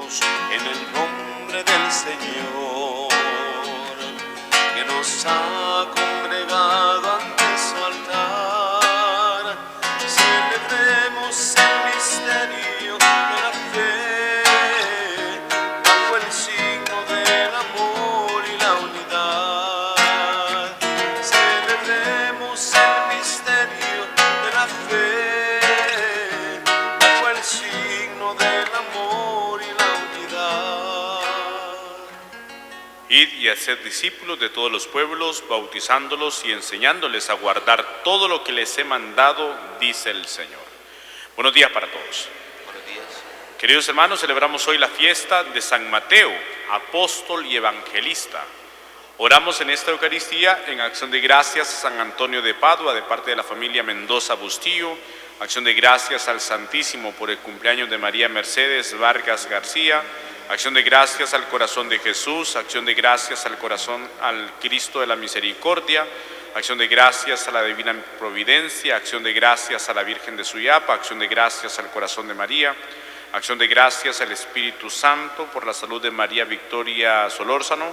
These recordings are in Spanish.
juntos en el nombre del Señor, que nos ha congregado ante su altar. Celebremos el misterio de la fe, bajo el signo del amor y la unidad. Celebremos el misterio de la fe, bajo el signo del amor y la unidad. Id y haced discípulos de todos los pueblos, bautizándolos y enseñándoles a guardar todo lo que les he mandado, dice el Señor. Buenos días para todos. Buenos días. Queridos hermanos, celebramos hoy la fiesta de San Mateo, apóstol y evangelista. Oramos en esta Eucaristía en acción de gracias a San Antonio de Padua, de parte de la familia Mendoza Bustillo, acción de gracias al Santísimo por el cumpleaños de María Mercedes Vargas García, acción de gracias al corazón de Jesús, acción de gracias al corazón al Cristo de la Misericordia, acción de gracias a la Divina Providencia, acción de gracias a la Virgen de Suyapa, acción de gracias al corazón de María, acción de gracias al Espíritu Santo por la salud de María Victoria Solórzano,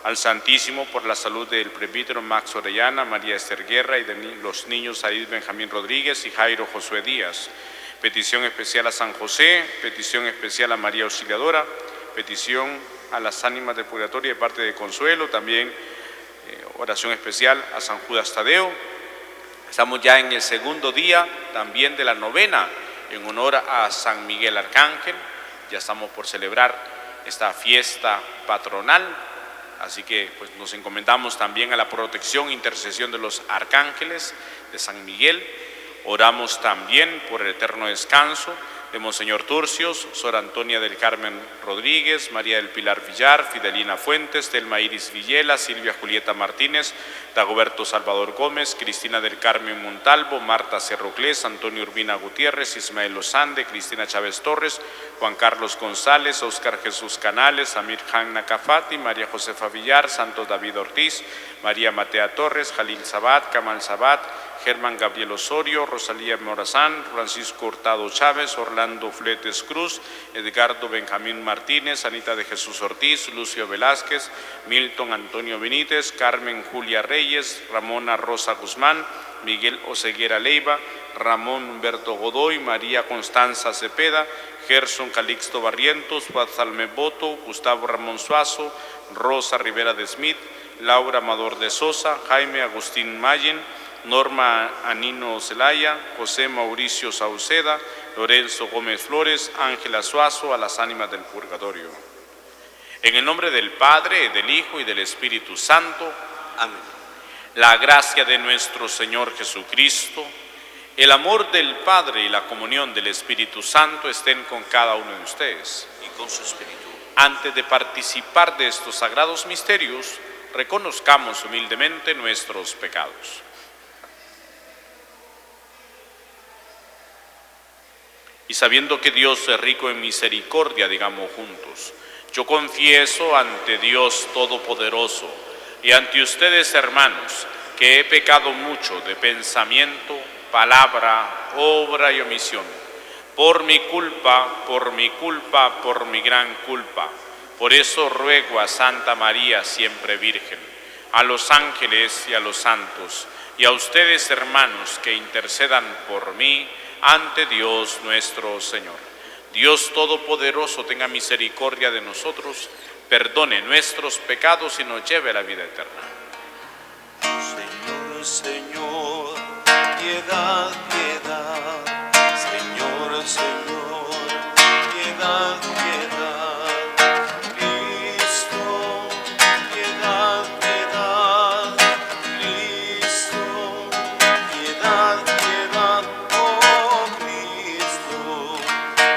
al Santísimo por la salud del presbítero Max Orellana, María Esther Guerra y de los niños Said Benjamín Rodríguez y Jairo Josué Díaz. Petición especial a San José, petición especial a María Auxiliadora, petición a las ánimas del purgatorio de parte de Consuelo, también oración especial a San Judas Tadeo. Estamos ya en el segundo día también de la novena en honor a San Miguel Arcángel. Ya estamos por celebrar esta fiesta patronal, así que pues nos encomendamos también a la protección e intercesión de los arcángeles de San Miguel. Oramos también por el eterno descanso de Monseñor Turcios, Sor Antonia del Carmen Rodríguez, María del Pilar Villar, Fidelina Fuentes, Telma Iris Villela, Silvia Julieta Martínez, Dagoberto Salvador Gómez, Cristina del Carmen Montalvo, Marta Cerroclés, Antonio Urbina Gutiérrez, Ismael Lozande, Cristina Chávez Torres, Juan Carlos González, Óscar Jesús Canales, Amir Hanna Cafati, María Josefa Villar, Santos David Ortiz, María Matea Torres, Jalil Sabat, Kamal Sabat, Germán Gabriel Osorio, Rosalía Morazán, Francisco Hurtado Chávez, Orlando Fletes Cruz, Edgardo Benjamín Martínez, Anita de Jesús Ortiz, Lucio Velázquez, Milton Antonio Benítez, Carmen Julia Reyes, Ramona Rosa Guzmán, Miguel Oseguera Leiva, Ramón Humberto Godoy, María Constanza Cepeda, Gerson Calixto Barrientos, Guazalme Boto, Gustavo Ramón Suazo, Rosa Rivera de Smith, Laura Amador de Sosa, Jaime Agustín Mayen, Norma Anino Zelaya, José Mauricio Sauceda, Lorenzo Gómez Flores, Ángela Suazo, a las ánimas del purgatorio. En el nombre del Padre, del Hijo y del Espíritu Santo. Amén. La gracia de nuestro Señor Jesucristo, el amor del Padre y la comunión del Espíritu Santo estén con cada uno de ustedes. Y con su espíritu. Antes de participar de estos sagrados misterios, reconozcamos humildemente nuestros pecados. Y sabiendo que Dios es rico en misericordia, digamos juntos: yo confieso ante Dios Todopoderoso y ante ustedes, hermanos, que he pecado mucho de pensamiento, palabra, obra y omisión, por mi culpa, por mi gran culpa. Por eso ruego a Santa María, siempre Virgen, a los ángeles y a los santos, y a ustedes, hermanos, que intercedan por mí ante Dios nuestro Señor. Dios Todopoderoso tenga misericordia de nosotros, perdone nuestros pecados y nos lleve a la vida eterna. Señor, Señor, piedad, piedad. Señor, Señor, piedad, piedad. Cristo, piedad, piedad. Cristo, piedad, piedad. Oh Cristo,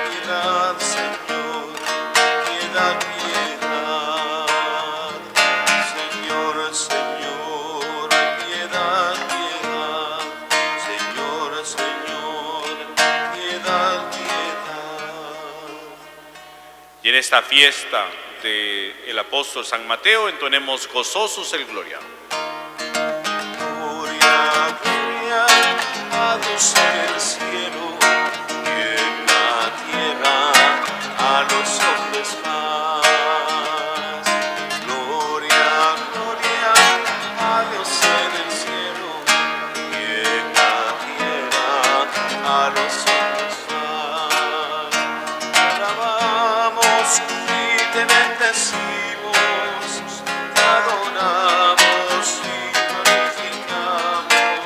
piedad, Señor, piedad, piedad. Señor, Señor, piedad, piedad. Señor, Señor, piedad, piedad. Y en esta fiesta del apóstol San Mateo entonemos gozosos el Gloria. Gloria, gloria a Dios en el cielo y en la tierra a los hombres paz. Gloria, gloria a Dios en el cielo y en la tierra a los hombres paz. Te alabamos y te bendecimos, te adoramos y glorificamos.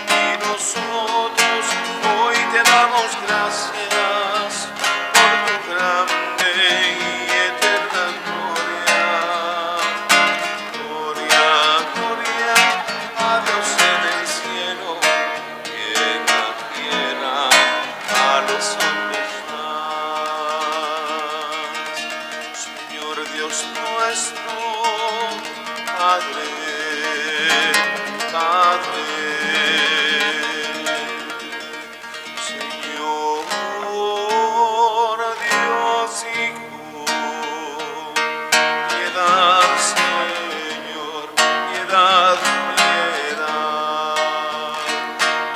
Y nosotros hoy te damos gracias por tu grande y eterna gloria. Gloria, gloria a Dios en el cielo y en la tierra a los hombres paz. Señor Dios nuestro, Padre, Padre. Señor Dios Hijo, piedad, Señor, piedad, piedad.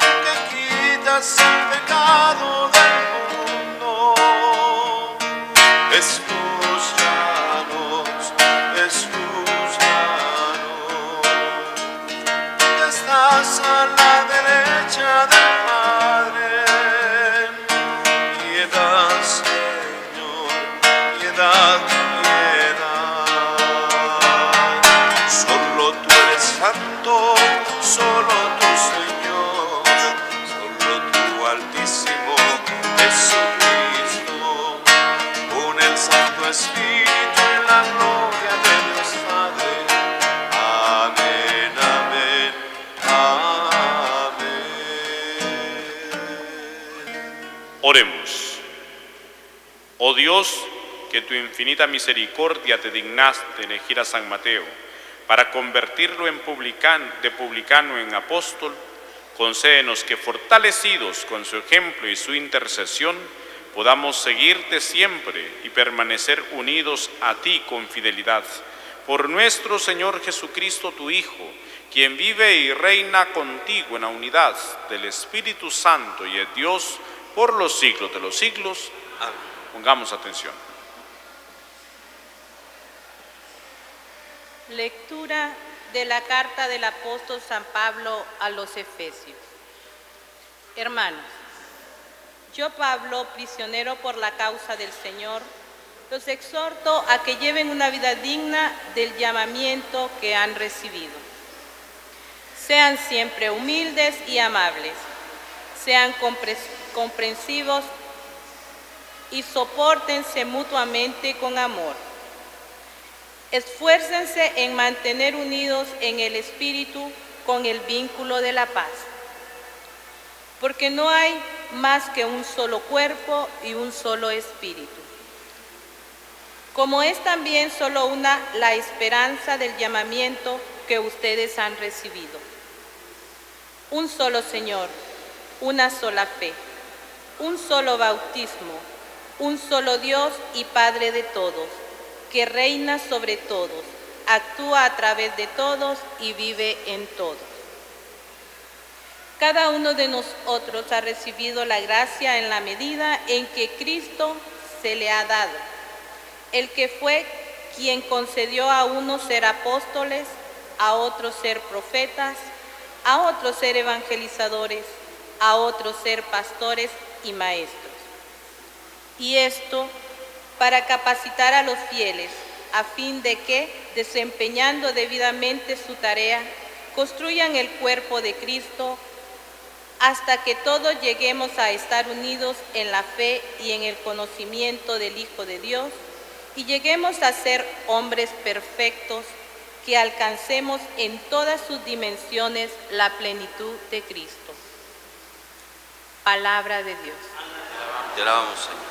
Tú que quitas el pecado del mundo, escúchanos, escúchanos. Tú que estás a la derecha del Padre, piedad, Señor, piedad, piedad. Solo tú eres santo, solo tú, Señor, solo tú, Altísimo Jesucristo, con el Santo Espíritu en la gloria de Dios Padre. Amén, amén, amén. Oremos. Oh Dios, que tu infinita misericordia te dignaste elegir a San Mateo para convertirlo de publicano en apóstol, concédenos que, fortalecidos con su ejemplo y su intercesión, podamos seguirte siempre y permanecer unidos a ti con fidelidad. Por nuestro Señor Jesucristo, tu Hijo, quien vive y reina contigo en la unidad del Espíritu Santo y es Dios por los siglos de los siglos. Amén. Pongamos atención. Lectura de la carta del apóstol San Pablo a los Efesios. Hermanos, yo Pablo, prisionero por la causa del Señor, los exhorto a que lleven una vida digna del llamamiento que han recibido. Sean siempre humildes y amables, sean comprensivos y sopórtense mutuamente con amor. Esfuércense en mantener unidos en el Espíritu con el vínculo de la paz, porque no hay más que un solo cuerpo y un solo Espíritu. Como es también solo una la esperanza del llamamiento que ustedes han recibido. Un solo Señor, una sola fe, un solo bautismo, un solo Dios y Padre de todos, que reina sobre todos, actúa a través de todos y vive en todos. Cada uno de nosotros ha recibido la gracia en la medida en que Cristo se le ha dado. El que fue quien concedió a unos ser apóstoles, a otros ser profetas, a otros ser evangelizadores, a otros ser pastores y maestros. Y esto para capacitar a los fieles, a fin de que, desempeñando debidamente su tarea, construyan el cuerpo de Cristo hasta que todos lleguemos a estar unidos en la fe y en el conocimiento del Hijo de Dios, y lleguemos a ser hombres perfectos, que alcancemos en todas sus dimensiones la plenitud de Cristo. Palabra de Dios. Te alabamos, Señor.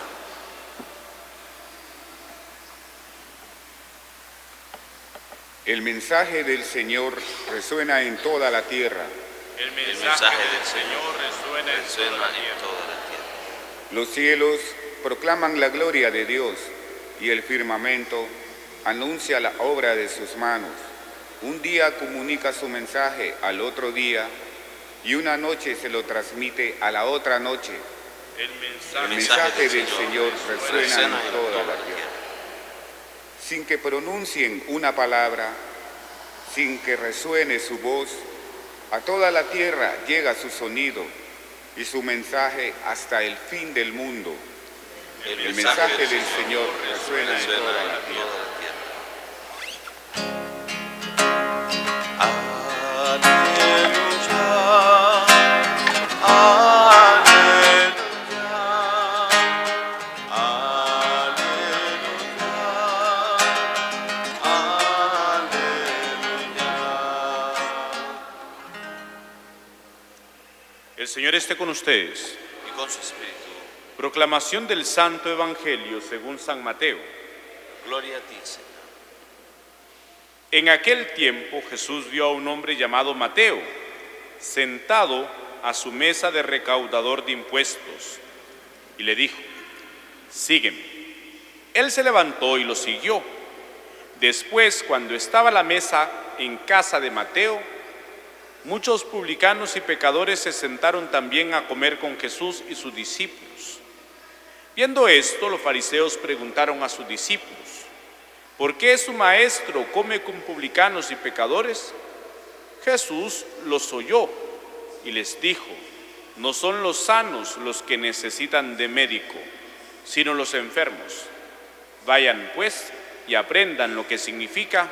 El mensaje del Señor resuena en toda la tierra. El mensaje del Señor resuena en toda la tierra. Los cielos proclaman la gloria de Dios y el firmamento anuncia la obra de sus manos. Un día comunica su mensaje al otro día y una noche se lo transmite a la otra noche. El El mensaje del Señor resuena en toda la tierra. sin que pronuncien una palabra, sin que resuene su voz. A toda la tierra llega su sonido y su mensaje hasta el fin del mundo. El mensaje del Señor resuena en toda la tierra. El Señor esté con ustedes. Y con su espíritu. Proclamación del Santo Evangelio según San Mateo. Gloria a ti, Señor. En aquel tiempo Jesús vio a un hombre llamado Mateo, sentado a su mesa de recaudador de impuestos, y le dijo: sígueme. Él se levantó y lo siguió. Después, cuando estaba a la mesa en casa de Mateo, muchos publicanos y pecadores se sentaron también a comer con Jesús y sus discípulos. Viendo esto, los fariseos preguntaron a sus discípulos: ¿por qué su maestro come con publicanos y pecadores? Jesús los oyó y les dijo: no son los sanos los que necesitan de médico, sino los enfermos. Vayan pues y aprendan lo que significa: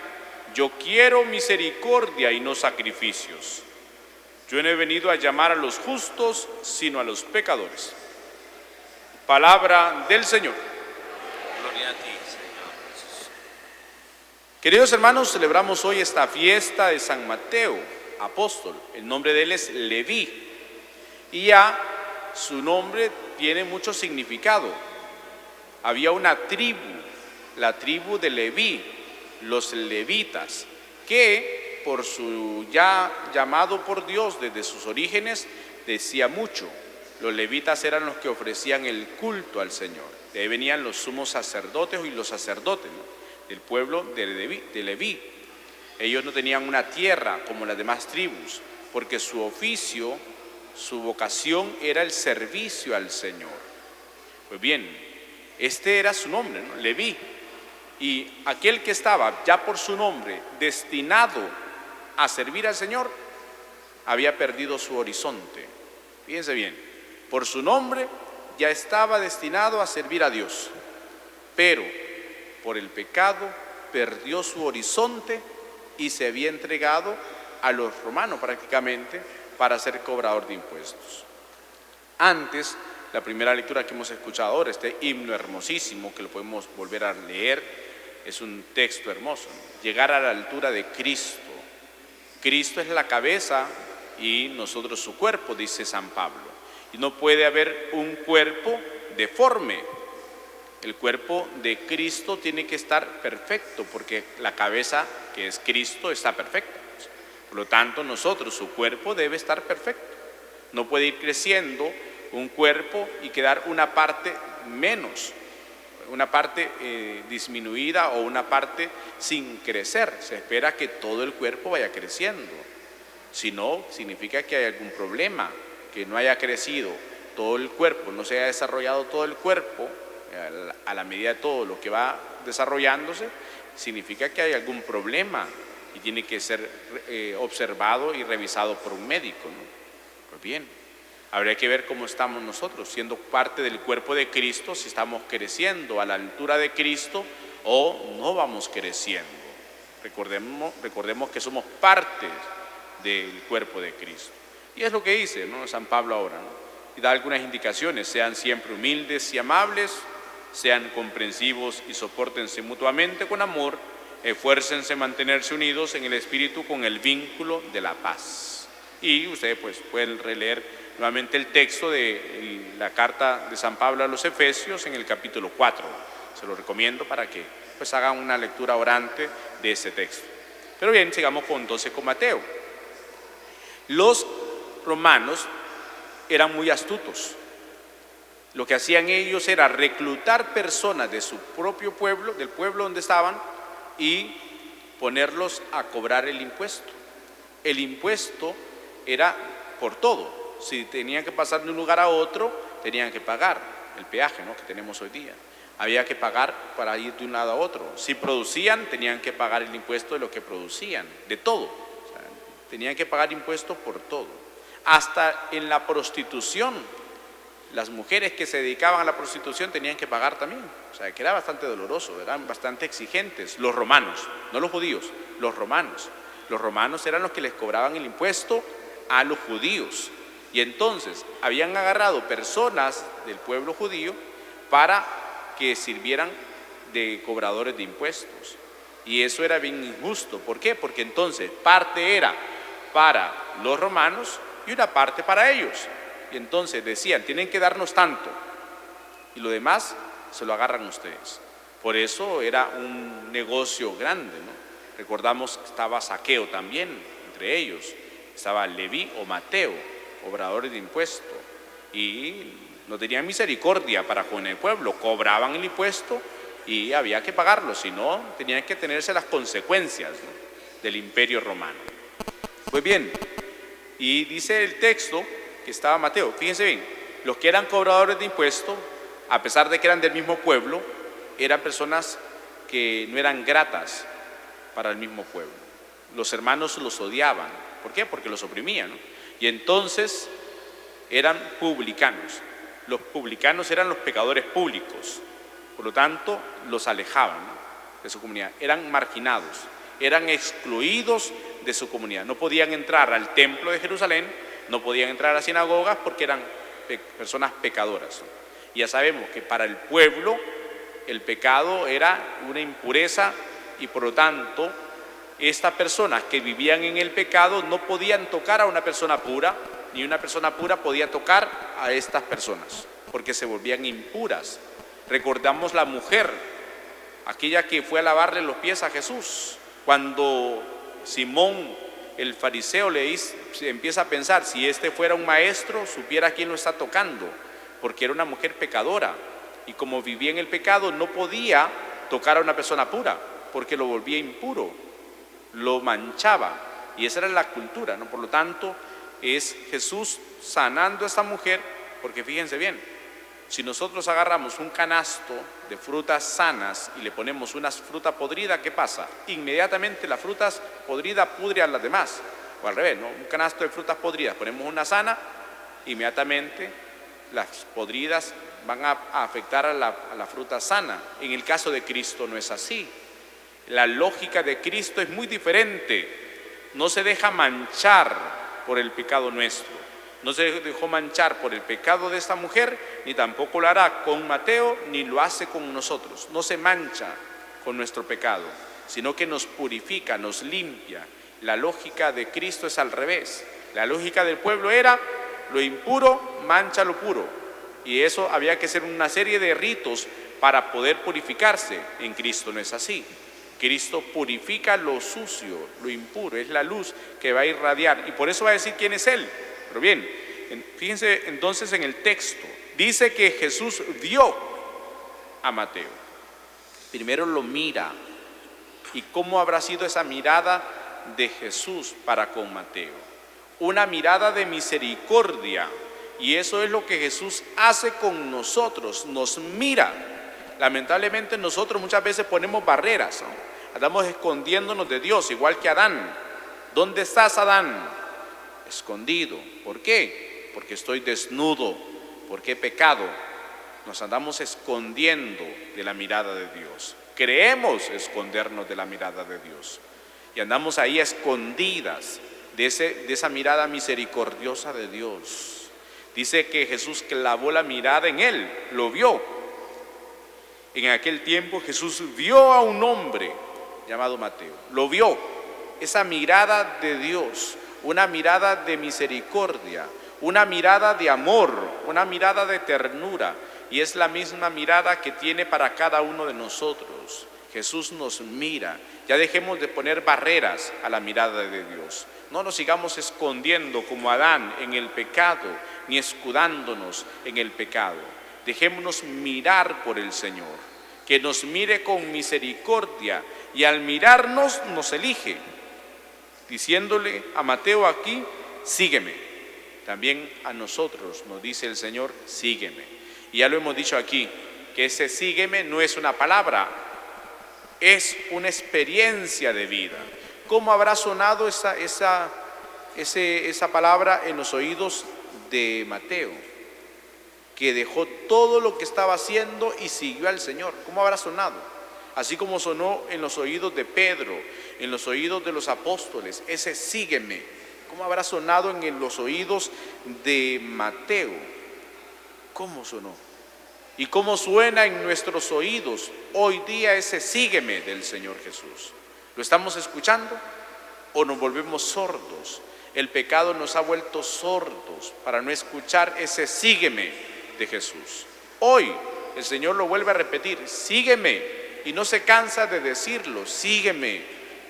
yo quiero misericordia y no sacrificios. Yo no he venido a llamar a los justos, sino a los pecadores. Palabra del Señor. Gloria a ti, Señor Jesús. Queridos hermanos, celebramos hoy esta fiesta de San Mateo, apóstol. El nombre de él es Leví. Y ya su nombre tiene mucho significado. Había una tribu, la tribu de Leví, los levitas, que por su ya llamado por Dios desde sus orígenes decía mucho. Los levitas eran los que ofrecían el culto al Señor. De ahí venían los sumos sacerdotes y los sacerdotes, ¿no?, del pueblo de Leví. Ellos no tenían una tierra como las demás tribus, porque su oficio, su vocación era el servicio al Señor. Pues bien, este era su nombre, ¿no?, Leví. Y aquel que estaba ya por su nombre destinado a servir al Señor, había perdido su horizonte. Fíjense bien, por su nombre ya estaba destinado a servir a Dios, pero por el pecado perdió su horizonte y se había entregado a los romanos prácticamente para ser cobrador de impuestos. Antes, la primera lectura que hemos escuchado ahora, este himno hermosísimo que lo podemos volver a leer, es un texto hermoso, ¿no? Llegar a la altura de Cristo. Cristo es la cabeza y nosotros su cuerpo, dice San Pablo. Y no puede haber un cuerpo deforme. El cuerpo de Cristo tiene que estar perfecto, porque la cabeza, que es Cristo, está perfecta. Por lo tanto, nosotros, su cuerpo, debe estar perfecto. No puede ir creciendo un cuerpo y quedar una parte menos, una parte disminuida o una parte sin crecer. Se espera que todo el cuerpo vaya creciendo. Si no, significa que hay algún problema, que no haya crecido todo el cuerpo, no se haya desarrollado todo el cuerpo a la medida de todo lo que va desarrollándose, significa que hay algún problema y tiene que ser observado y revisado por un médico, ¿no? Pues bien, habría que ver cómo estamos nosotros, siendo parte del cuerpo de Cristo, si estamos creciendo a la altura de Cristo o no vamos creciendo. Recordemos que somos parte del cuerpo de Cristo. Y es lo que dice, ¿no?, San Pablo ahora, ¿no? Y da algunas indicaciones: sean siempre humildes y amables, sean comprensivos y sopórtense mutuamente con amor, esfuércense a mantenerse unidos en el espíritu con el vínculo de la paz. Y ustedes pues pueden releer nuevamente el texto de la carta de San Pablo a los Efesios en el capítulo 4. Se lo recomiendo para que pues hagan una lectura orante de ese texto. Pero bien, sigamos entonces con Mateo. Los romanos eran muy astutos. Lo que hacían ellos era reclutar personas de su propio pueblo, del pueblo donde estaban, y ponerlos a cobrar el impuesto. El impuesto era por todo. Si tenían que pasar de un lugar a otro, tenían que pagar el peaje, ¿no?, que tenemos hoy día. Había que pagar para ir de un lado a otro. Si producían, tenían que pagar el impuesto de lo que producían, de todo. O sea, tenían que pagar impuestos por todo. Hasta en la prostitución, las mujeres que se dedicaban a la prostitución tenían que pagar también. O sea, que era bastante doloroso, eran bastante exigentes. Los romanos, no los judíos, los romanos. Los romanos eran los que les cobraban el impuesto a los judíos. Y entonces habían agarrado personas del pueblo judío para que sirvieran de cobradores de impuestos. Y eso era bien injusto. ¿Por qué? Porque entonces parte era para los romanos y una parte para ellos. Y entonces decían, tienen que darnos tanto, y lo demás se lo agarran ustedes. Por eso era un negocio grande, ¿no? Recordamos que estaba Zaqueo también, entre ellos. Estaba Leví o Mateo, cobradores de impuestos. Y no tenían misericordia para con el pueblo. Cobraban el impuesto y había que pagarlo, si no, tenían que tenerse las consecuencias, ¿no?, del imperio romano. Pues bien, y dice el texto que estaba Mateo, fíjense bien, los que eran cobradores de impuestos, a pesar de que eran del mismo pueblo, eran personas que no eran gratas para el mismo pueblo. Los hermanos los odiaban. ¿Por qué? Porque los oprimían, ¿no? Y entonces eran publicanos. Los publicanos eran los pecadores públicos, por lo tanto los alejaban, ¿no?, de su comunidad. Eran marginados, eran excluidos de su comunidad. No podían entrar al templo de Jerusalén, no podían entrar a las sinagogas porque eran personas pecadoras, ¿no? Y ya sabemos que para el pueblo el pecado era una impureza y por lo tanto estas personas que vivían en el pecado no podían tocar a una persona pura, ni una persona pura podía tocar a estas personas porque se volvían impuras. Recordamos la mujer, aquella que fue a lavarle los pies a Jesús, cuando Simón el fariseo se empieza a pensar, si este fuera un maestro, supiera quién lo está tocando, porque era una mujer pecadora y como vivía en el pecado no podía tocar a una persona pura porque lo volvía impuro, lo manchaba, y esa era la cultura, ¿no? Por lo tanto es Jesús sanando a esta mujer, porque fíjense bien, si nosotros agarramos un canasto de frutas sanas y le ponemos una fruta podrida, ¿qué pasa? Inmediatamente las frutas podridas pudren a las demás, o al revés, ¿no? Un canasto de frutas podridas, ponemos una sana, inmediatamente las podridas van a afectar a la fruta sana. En el caso de Cristo no es así. La lógica de Cristo es muy diferente. No se deja manchar por el pecado nuestro. No se dejó manchar por el pecado de esta mujer, ni tampoco lo hará con Mateo, ni lo hace con nosotros. No se mancha con nuestro pecado, sino que nos purifica, nos limpia. La lógica de Cristo es al revés. La lógica del pueblo era lo impuro mancha lo puro, y eso había que hacer una serie de ritos para poder purificarse. En Cristo no es así. Cristo purifica lo sucio, lo impuro, es la luz que va a irradiar, y por eso va a decir quién es Él. Pero bien, fíjense entonces en el texto, dice que Jesús vio a Mateo. Primero lo mira. ¿Y cómo habrá sido esa mirada de Jesús para con Mateo? Una mirada de misericordia, y eso es lo que Jesús hace con nosotros, nos mira. Lamentablemente nosotros muchas veces ponemos barreras, ¿no? Andamos escondiéndonos de Dios, igual que Adán. ¿Dónde estás, Adán? Escondido. ¿Por qué? Porque estoy desnudo, porque he pecado. Nos andamos escondiendo de la mirada de Dios. Creemos escondernos de la mirada de Dios y andamos ahí a escondidas de esa mirada misericordiosa de Dios. Dice que Jesús clavó la mirada en él, lo vio. En aquel tiempo Jesús vio a un hombre llamado Mateo, lo vio, esa mirada de Dios, una mirada de misericordia, una mirada de amor, una mirada de ternura, y es la misma mirada que tiene para cada uno de nosotros. Jesús nos mira. Ya dejemos de poner barreras a la mirada de Dios. No nos sigamos escondiendo como Adán en el pecado, ni escudándonos en el pecado. Dejémonos mirar por el Señor, que nos mire con misericordia, y al mirarnos nos elige, diciéndole a Mateo aquí, sígueme. También a nosotros nos dice el Señor, sígueme. Y ya lo hemos dicho aquí, que ese sígueme no es una palabra, es una experiencia de vida. ¿Cómo habrá sonado esa palabra en los oídos de Mateo, que dejó todo lo que estaba haciendo y siguió al Señor? ¿Cómo habrá sonado? Así como sonó en los oídos de Pedro, en los oídos de los apóstoles, ese sígueme. ¿Cómo habrá sonado en los oídos de Mateo? ¿Cómo sonó? ¿Y cómo suena en nuestros oídos hoy día ese sígueme del Señor Jesús? ¿Lo estamos escuchando o nos volvemos sordos? El pecado nos ha vuelto sordos para no escuchar ese sígueme de Jesús. Hoy el Señor lo vuelve a repetir, sígueme, y no se cansa de decirlo, sígueme.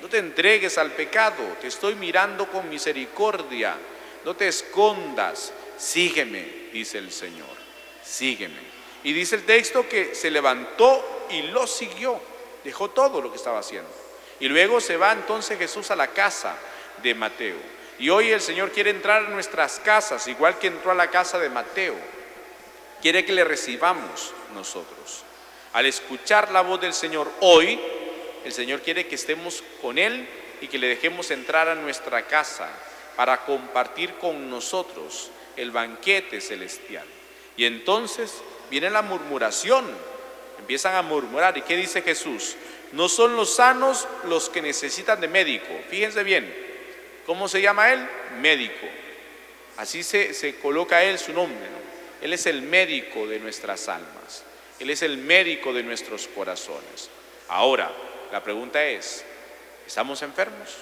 No te entregues al pecado, te estoy mirando con misericordia, no te escondas, sígueme, dice el Señor, sígueme. Y dice el texto que se levantó y lo siguió, dejó todo lo que estaba haciendo. Y luego se va entonces Jesús a la casa de Mateo. Y hoy el Señor quiere entrar a nuestras casas, igual que entró a la casa de Mateo. Quiere que le recibamos nosotros. Al escuchar la voz del Señor hoy, el Señor quiere que estemos con Él y que le dejemos entrar a nuestra casa para compartir con nosotros el banquete celestial. Y entonces viene la murmuración, empiezan a murmurar. ¿Y qué dice Jesús? No son los sanos los que necesitan de médico. Fíjense bien, ¿cómo se llama Él? Médico. Así se coloca Él su nombre, ¿no? Él es el médico de nuestras almas. Él es el médico de nuestros corazones. Ahora, la pregunta es, ¿estamos enfermos?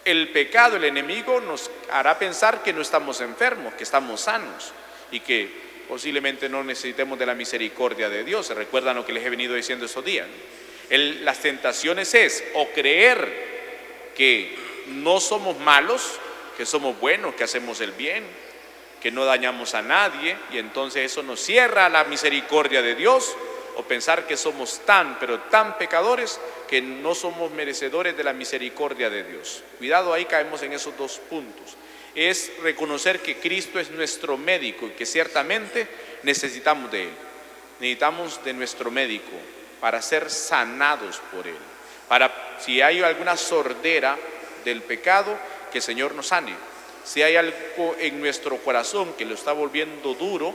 El pecado, el enemigo, nos hará pensar que no estamos enfermos, que estamos sanos y que posiblemente no necesitemos de la misericordia de Dios. ¿Se recuerdan lo que les he venido diciendo estos días? Las tentaciones es o creer que no somos malos, que somos buenos, que hacemos el bien, que no dañamos a nadie, y entonces eso nos cierra a la misericordia de Dios, o pensar que somos pero tan pecadores que no somos merecedores de la misericordia de Dios. Cuidado, ahí caemos en esos dos puntos. Es reconocer que Cristo es nuestro médico y que ciertamente necesitamos de Él. Necesitamos de nuestro médico para ser sanados por Él. Si hay alguna sordera del pecado, que el Señor nos sane. Si hay algo en nuestro corazón que lo está volviendo duro,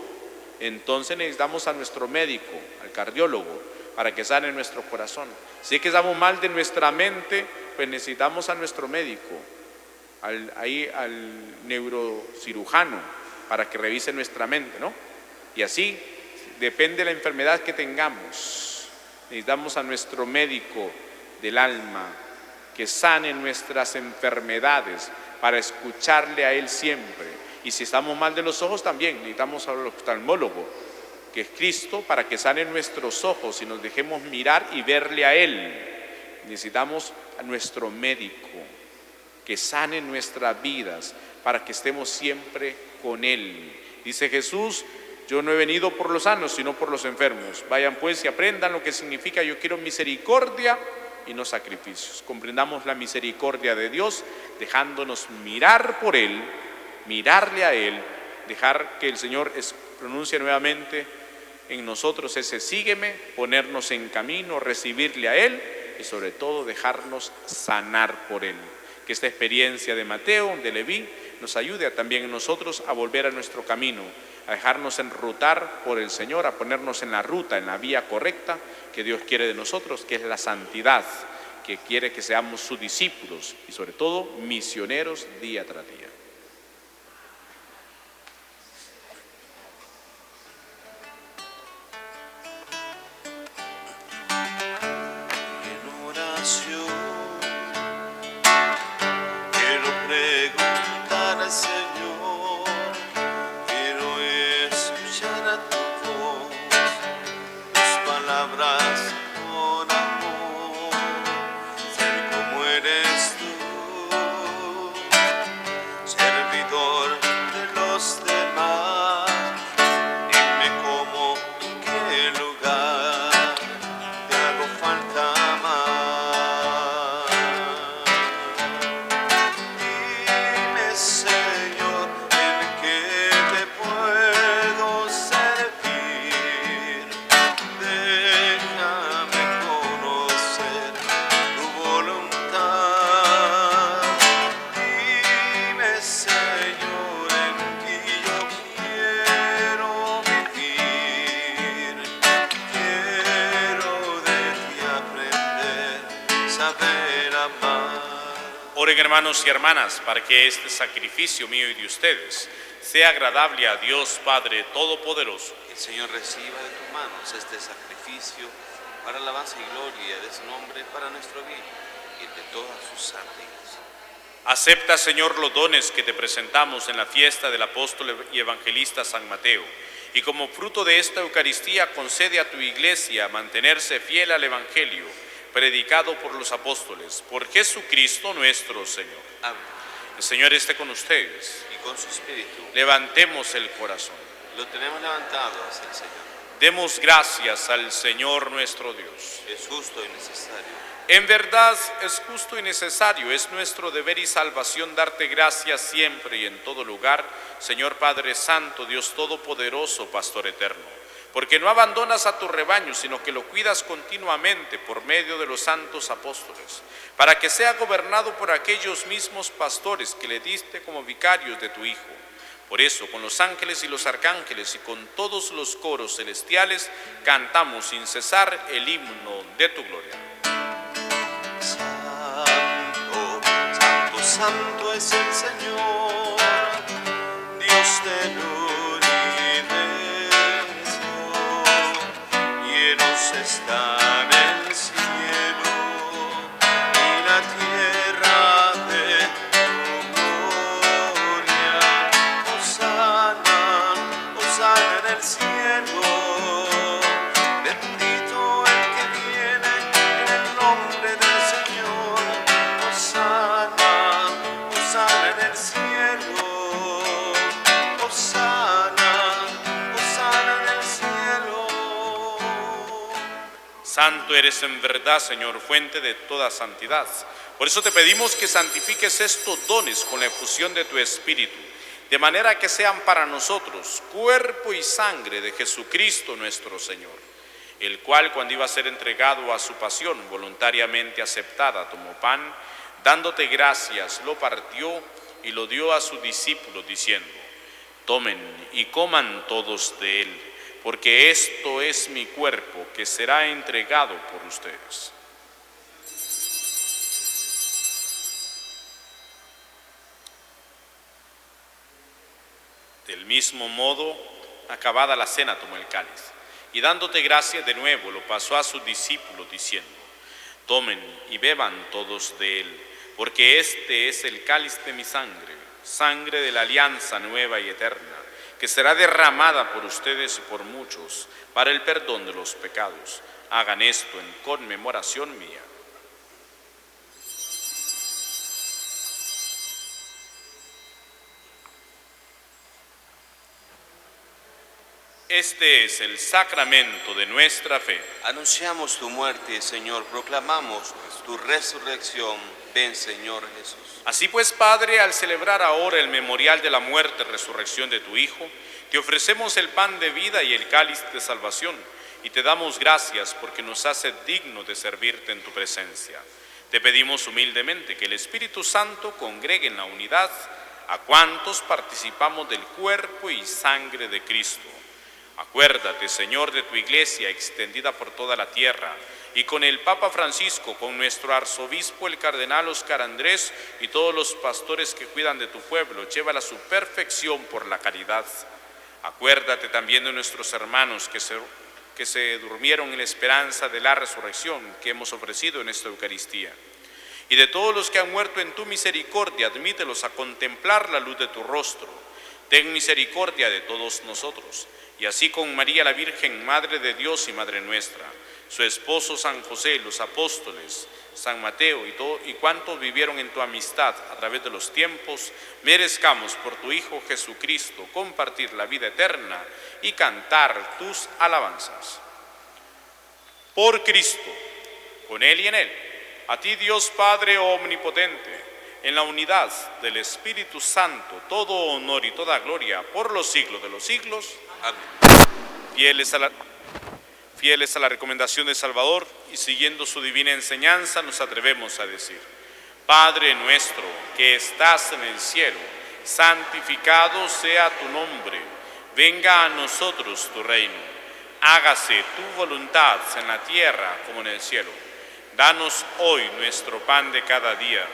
entonces necesitamos a nuestro médico, al cardiólogo, para que sane nuestro corazón. Si es que estamos mal de nuestra mente, pues necesitamos a nuestro médico, al neurocirujano, para que revise nuestra mente, ¿no? Y así, depende de la enfermedad que tengamos, necesitamos a nuestro médico del alma, que sane nuestras enfermedades, para escucharle a Él siempre. Y si estamos mal de los ojos también necesitamos al oftalmólogo, que es Cristo, para que sane nuestros ojos y nos dejemos mirar y verle a Él. Necesitamos a nuestro médico, que sane nuestras vidas, para que estemos siempre con Él. Dice Jesús, yo no he venido por los sanos, sino por los enfermos. Vayan pues y aprendan lo que significa yo quiero misericordia y no sacrificios. Comprendamos la misericordia de Dios, dejándonos mirar por Él, mirarle a Él, dejar que el Señor pronuncie nuevamente en nosotros ese sígueme, ponernos en camino, recibirle a Él y sobre todo dejarnos sanar por Él. Que esta experiencia de Mateo, de Leví, nos ayude también nosotros a volver a nuestro camino, a dejarnos enrutar por el Señor, a ponernos en la ruta, en la vía correcta que Dios quiere de nosotros, que es la santidad, que quiere que seamos sus discípulos y sobre todo misioneros día tras día. En oración quiero preguntar al Señor, quiero escuchar a tu voz, tus palabras con amor, ser como eres tú. saber amar. Oren, hermanos y hermanas, para que este sacrificio mío y de ustedes sea agradable a Dios Padre Todopoderoso. Que el Señor reciba de tus manos este sacrificio para alabanza y gloria de su nombre, para nuestro bien y el de toda su santa iglesia. Acepta, Señor, los dones que te presentamos en la fiesta del apóstol y evangelista San Mateo, y como fruto de esta Eucaristía concede a tu iglesia mantenerse fiel al Evangelio predicado por los apóstoles, por Jesucristo nuestro Señor. Amén. El Señor esté con ustedes. Y con su espíritu. Levantemos el corazón. Lo tenemos levantado hacia el Señor. Demos gracias al Señor nuestro Dios. Es justo y necesario. En verdad es justo y necesario, es nuestro deber y salvación darte gracias siempre y en todo lugar, Señor Padre Santo, Dios Todopoderoso, Pastor Eterno, porque no abandonas a tu rebaño, sino que lo cuidas continuamente por medio de los santos apóstoles, para que sea gobernado por aquellos mismos pastores que le diste como vicarios de tu Hijo. Por eso, con los ángeles y los arcángeles y con todos los coros celestiales, cantamos sin cesar el himno de tu gloria. Santo, santo, santo es el Señor, Dios del universo. Llenos están el cielo y la tierra de tu gloria. Hosana, hosana en el cielo. Bendito el que viene en el nombre del Señor. Hosana, hosana en el cielo. Hosana, hosana en el cielo. Santo eres en verdad, Señor, fuente de toda santidad. Por eso te pedimos que santifiques estos dones con la efusión de tu Espíritu, de manera que sean para nosotros cuerpo y sangre de Jesucristo nuestro Señor, el cual, cuando iba a ser entregado a su pasión voluntariamente aceptada, tomó pan, dándote gracias, lo partió y lo dio a sus discípulos, diciendo: tomen y coman todos de él, porque esto es mi cuerpo que será entregado por ustedes. Del mismo modo, acabada la cena, tomó el cáliz, y dándote gracias de nuevo, lo pasó a sus discípulos, diciendo: tomen y beban todos de él, porque este es el cáliz de mi sangre, sangre de la alianza nueva y eterna, que será derramada por ustedes y por muchos para el perdón de los pecados. Hagan esto en conmemoración mía. Este es el sacramento de nuestra fe. Anunciamos tu muerte, Señor, proclamamos tu resurrección. Ven, Señor Jesús. Así pues, Padre, al celebrar ahora el memorial de la muerte y resurrección de tu Hijo, te ofrecemos el pan de vida y el cáliz de salvación, y te damos gracias porque nos hace dignos de servirte en tu presencia. Te pedimos humildemente que el Espíritu Santo congregue en la unidad a cuantos participamos del cuerpo y sangre de Cristo. Acuérdate, Señor, de tu iglesia extendida por toda la tierra, y con el Papa Francisco, con nuestro arzobispo el cardenal Óscar Andrés y todos los pastores que cuidan de tu pueblo, llévala a su perfección por la caridad. Acuérdate también de nuestros hermanos que se durmieron en la esperanza de la resurrección que hemos ofrecido en esta Eucaristía. Y de todos los que han muerto en tu misericordia, admítelos a contemplar la luz de tu rostro. Ten misericordia de todos nosotros. Y así con María la Virgen, Madre de Dios y Madre nuestra, su esposo San José, los apóstoles, San Mateo y cuantos vivieron en tu amistad a través de los tiempos, merezcamos por tu Hijo Jesucristo compartir la vida eterna y cantar tus alabanzas. Por Cristo, con Él y en Él, a ti Dios Padre omnipotente, en la unidad del Espíritu Santo, todo honor y toda gloria por los siglos de los siglos. Amén. Fieles a la recomendación de Salvador y siguiendo su divina enseñanza, nos atrevemos a decir: Padre nuestro que estás en el cielo, santificado sea tu nombre, venga a nosotros tu reino, hágase tu voluntad en la tierra como en el cielo. Danos hoy nuestro pan de cada día.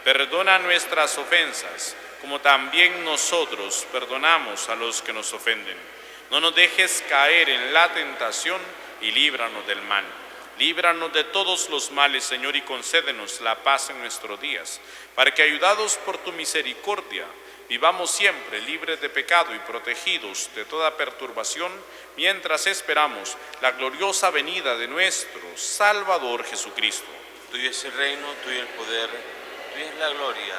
Perdona nuestras ofensas, como también nosotros perdonamos a los que nos ofenden. No nos dejes caer en la tentación y líbranos del mal. Líbranos de todos los males, Señor, y concédenos la paz en nuestros días, para que, ayudados por tu misericordia, vivamos siempre libres de pecado y protegidos de toda perturbación, mientras esperamos la gloriosa venida de nuestro Salvador Jesucristo. Tuyo es el reino, tuyo el poder, tuya es la gloria,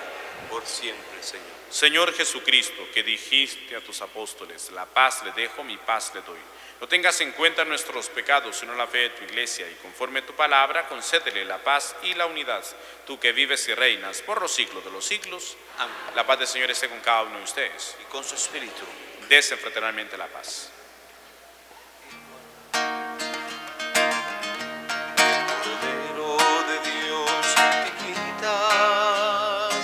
por siempre, Señor. Señor Jesucristo, que dijiste a tus apóstoles, la paz les dejo, mi paz les doy. No tengas en cuenta nuestros pecados, sino la fe de tu iglesia, y conforme a tu palabra, concédele la paz y la unidad. Tú que vives y reinas por los siglos de los siglos. Amén. La paz del Señor esté con cada uno de ustedes. Y con su espíritu. Desen fraternalmente la paz. Cordero de Dios, que quitas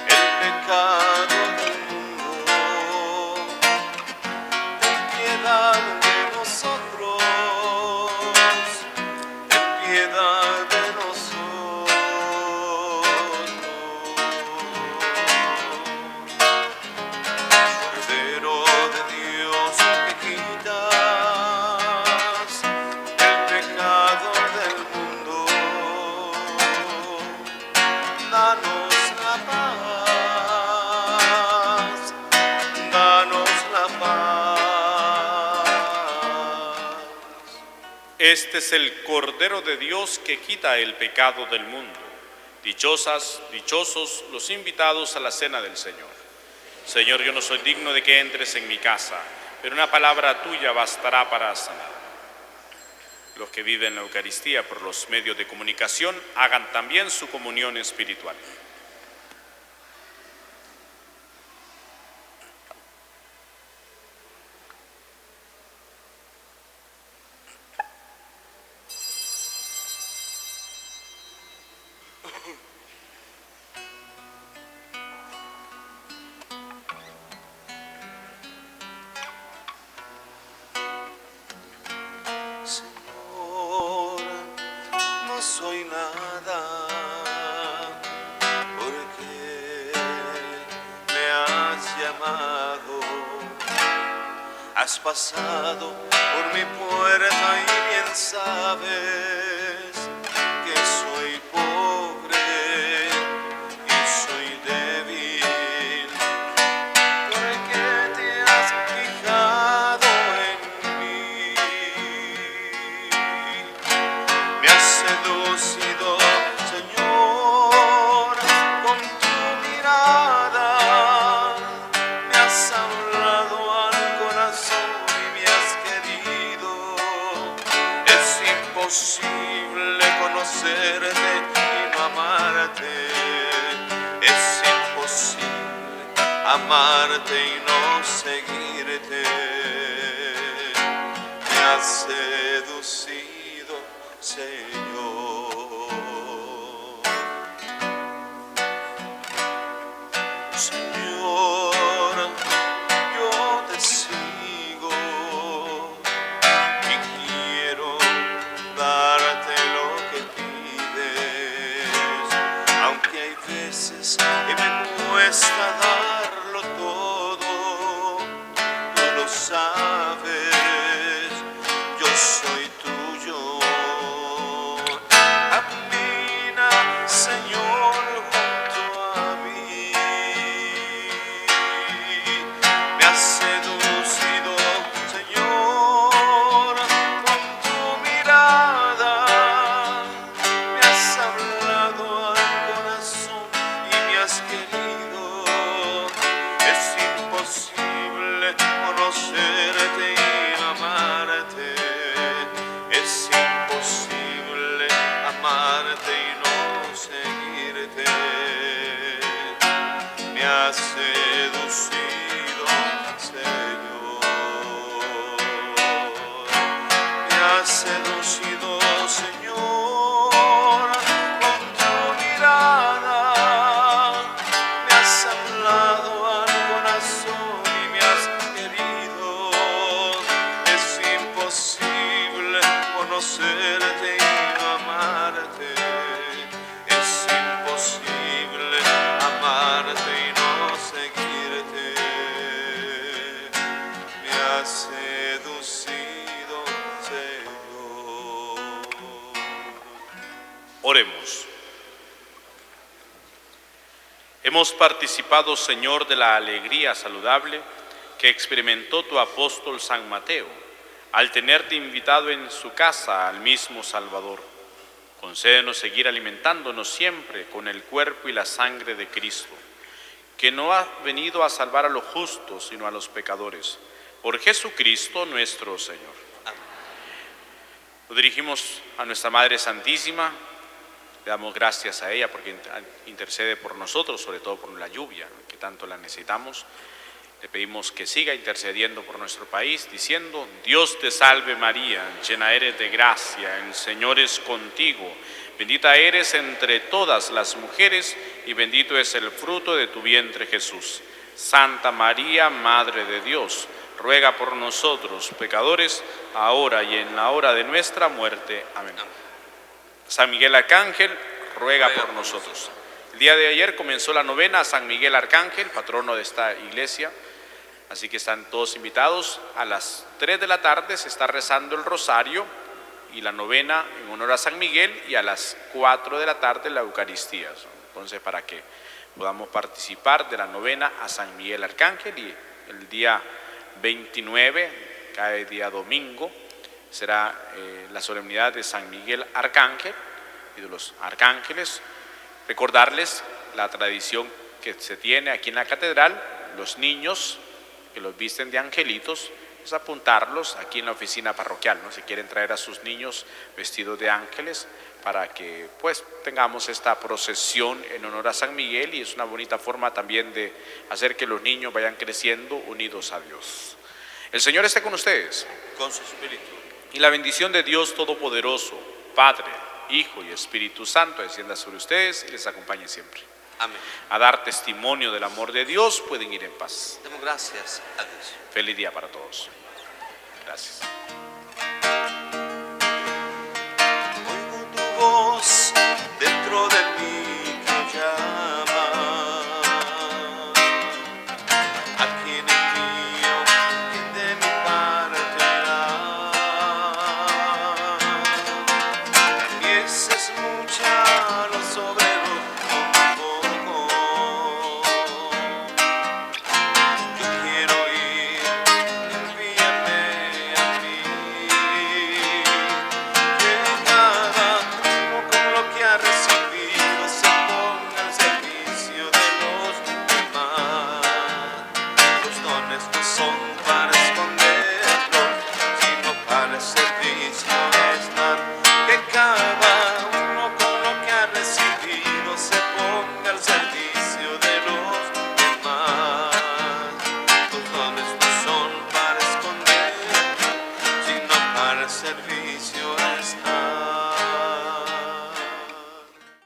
el pecado del mundo, ten piedad de nosotros, ten piedad de nosotros. Cordero de Dios, que quitas el pecado del mundo, danos la paz, danos la paz. Este es el Cordero de Dios que quita el pecado del mundo. Dichosas, dichosos los invitados a la cena del Señor. Señor, yo no soy digno de que entres en mi casa, pero una palabra tuya bastará para sanar. Los que viven la Eucaristía por los medios de comunicación hagan también su comunión espiritual. Señor, no soy nada, porque me has llamado. Has pasado por mi puerta y bien sabes que soy pobre y soy débil, porque te has fijado en mí. Me has seducido, Señor, con tu mirada. Me has hablado al corazón y me has querido. Es imposible conocerte y no amarte. Es imposible amarte y no seguirte. Me has seducido, Señor. Señor, yo te sigo y quiero darte lo que pides, aunque hay veces que me cuesta darlo todo. Tú lo sabes, yo soy tuyo. Camina, Señor, junto a mí. Me has seducido, Señor, con tu mirada. Me has hablado al corazón y me has querido. Es imposible conocerte y amarte. Es imposible amarte y no seguirte. Me has seducido, Señor. Me has seducido, Señor, con tu mirada. Me has hablado al corazón y me has querido. Es imposible conocerte y no amarte. Oremos. Hemos participado, Señor, de la alegría saludable que experimentó tu apóstol San Mateo al tenerte invitado en su casa al mismo Salvador. Concédenos seguir alimentándonos siempre con el cuerpo y la sangre de Cristo, que no ha venido a salvar a los justos, sino a los pecadores. Por Jesucristo nuestro Señor. Amén. Nos dirigimos a nuestra Madre Santísima. Le damos gracias a ella porque intercede por nosotros, sobre todo por la lluvia, que tanto la necesitamos. Le pedimos que siga intercediendo por nuestro país, diciendo: Dios te salve María, llena eres de gracia, el Señor es contigo. Bendita eres entre todas las mujeres y bendito es el fruto de tu vientre Jesús. Santa María, Madre de Dios, ruega por nosotros pecadores, ahora y en la hora de nuestra muerte. Amén. San Miguel Arcángel, ruega por nosotros. El día de ayer comenzó la novena a San Miguel Arcángel, patrono de esta iglesia, así que están todos invitados. A las 3 de la tarde se está rezando el rosario y la novena en honor a San Miguel, y a las 4 de la tarde la Eucaristía. Entonces, para que podamos participar de la novena a San Miguel Arcángel, y el día 29, cada día domingo, será la solemnidad de San Miguel Arcángel y de los arcángeles. Recordarles la tradición que se tiene aquí en la catedral: los niños que los visten de angelitos, es apuntarlos aquí en la oficina parroquial, ¿no? Si quieren traer a sus niños vestidos de ángeles, para que pues tengamos esta procesión en honor a San Miguel, y es una bonita forma también de hacer que los niños vayan creciendo unidos a Dios. El Señor esté con ustedes. Con su espíritu. Y la bendición de Dios Todopoderoso, Padre, Hijo y Espíritu Santo, descienda sobre ustedes y les acompañe siempre. Amén. A dar testimonio del amor de Dios, pueden ir en paz. Demos gracias a Dios. Feliz día para todos. Gracias. Oigo tu voz dentro de mí que llama. ¿A quién envío? ¿Quién de mi parte irá? Y esa es mucha, los obreros con poco. Yo quiero ir, envíame a mí. Que cada uno con lo que ha recibido se ponga al servicio de los demás. Los dones no son para